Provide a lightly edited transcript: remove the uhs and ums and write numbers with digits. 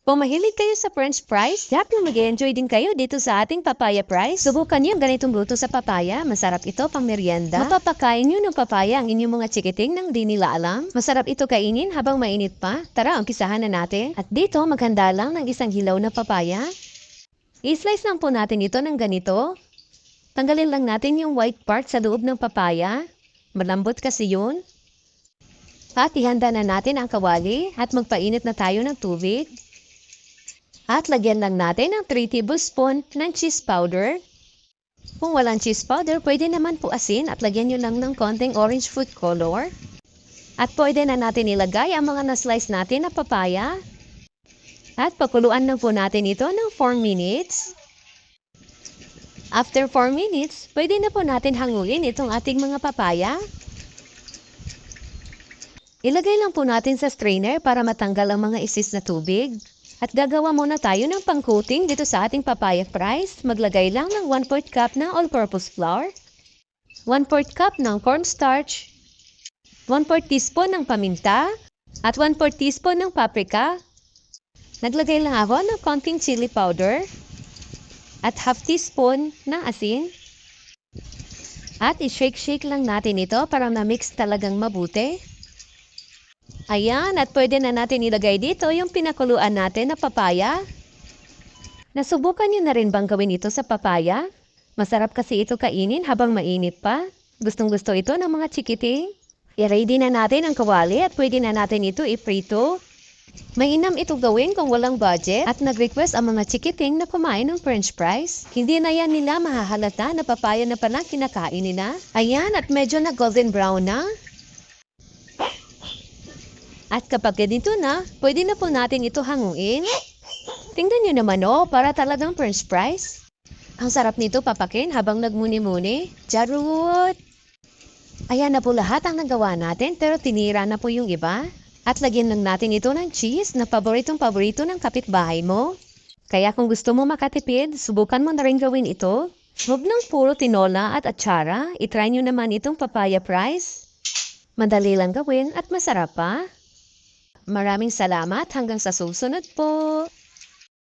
Kung mahilig kayo sa French fries, tiyak na mag-enjoy din kayo dito sa ating papaya fries. Subukan niyo ang ganitong luto sa papaya. Masarap ito pang merienda. Mapapakain niyo ng papaya ang inyong mga chikiting nang di nila alam. Masarap ito kainin habang mainit pa. Tara, umpisahan na natin. At dito, maghanda lang ng isang hilaw na papaya. I-slice lang po natin ito ng ganito. Tanggalin lang natin yung white part sa loob ng papaya. Malambot kasi yun. At ihanda na natin ang kawali at magpainit na tayo ng tubig. At lagyan lang natin ng 3 tablespoon ng cheese powder. Kung walang cheese powder, pwede naman po asin at lagyan nyo lang ng konting orange food color. At pwede na natin ilagay ang mga na-slice natin na papaya. At pakuluan lang po natin ito ng 4 minutes. After 4 minutes, pwede na po natin hanguin itong ating mga papaya. Ilagay lang po natin sa strainer para matanggal ang mga isis na tubig. At gagawa muna tayo ng pang-coating dito sa ating papaya fries. Maglagay lang ng 1/4 cup ng all-purpose flour, 1/4 cup ng cornstarch, 1/4 teaspoon ng paminta, at 1/4 teaspoon ng paprika. Naglagay lang ako ng konting chili powder, at half teaspoon ng asin. At i-shake-shake lang natin ito para ma-mix talagang mabuti. Ayan, at pwede na natin ilagay dito yung pinakuluan natin na papaya. Nasubukan nyo na rin bang gawin ito sa papaya? Masarap kasi ito kainin habang mainit pa. Gustong-gusto ito ng mga chikiting. I-ready na natin ang kawali at pwede na natin ito iprito. Mainam ito gawin kung walang budget at nag-request ang mga chikiting na kumain ng French fries. Hindi na yan nila mahahalata na papaya na pala kinakain nila. Ayan, at medyo na golden brown na. At kapag ganito na, pwede na po natin ito hanguin. Tingnan nyo naman para talagang French fries. Ang sarap nito papakin habang nagmuni-muni. Jarut! Ayan na po lahat ang nagawa natin pero tinira na po yung iba. At lagyan lang natin ito ng cheese na paboritong-paborito ng kapitbahay mo. Kaya kung gusto mo makatipid, subukan mo na rin gawin ito. Huwag lang puro tinola at atsara. I-try nyo naman itong papaya fries. Madali lang gawin at masarap pa. Maraming salamat hanggang sa susunod po.